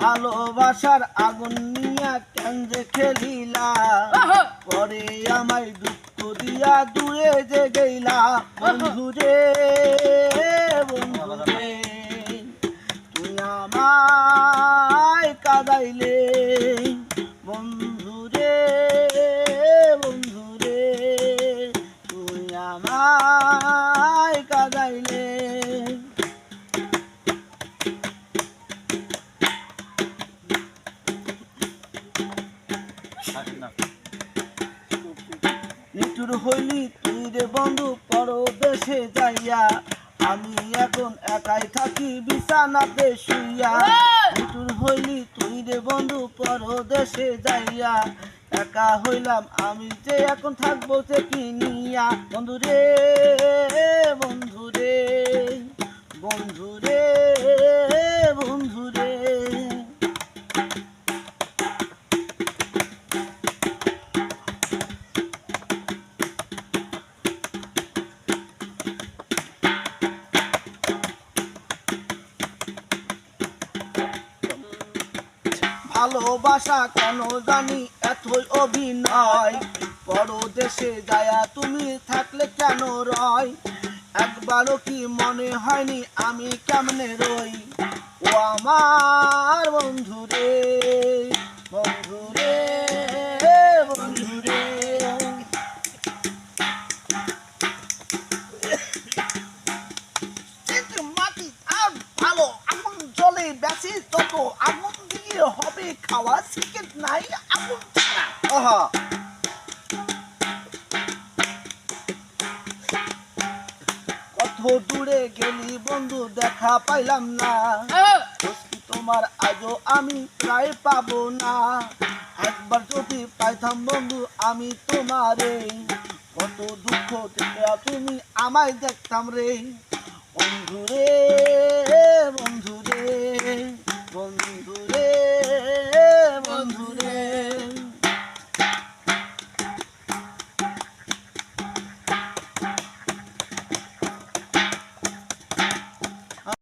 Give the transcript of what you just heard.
ভালোবাসার আগুন নিয়া কেন যে খেলিলা, পরে আমায় দুঃখ দিয়া দূরে যে গেলা। বন্ধু রে বন্ধু রে তুই আমায় কাঁদাইলে, বন্ধু রে বন্ধু রে তুই আমায় কাঁদাইলে। নিঠুর হইলি তুই রে বন্ধু পরদেশে যাইয়া, আমি এখন একাই থাকি বিছানাতে শুইয়া। নিঠুর হইলি তুই রে বন্ধু পরদেশে যাইয়া, একা হইলাম আমি যে এখন থাকবো যে কি নিয়া। বন্ধু রে বন্ধু রে বন্ধু রে বন্ধু রে ভালোবাসা কেন জানি এতই অভিনয়, পরদেশে যায়া তুমি থাকলে কেন রয়। একবারও কি মনে হয়নি আমি কেমনে রই, ও আমার বন্ধু রে বন্ধু রে বন্ধু রে। মাটি আর ভালো আগুন জলে বেশি যত, আগুন দিয়ে হবে খাওয়া সিকেট নাই আগুন ছাড়া। আহা কত দূরে গেলি বন্ধু দেখা পাইলাম না, তোমার আজও আমি প্রায় পাবো না। একবার যদি পাইতাম বন্ধু আমি তোমারে, কত দুঃখ থেকে তুমি আমায় দেখতাম রে। বন্ধু রে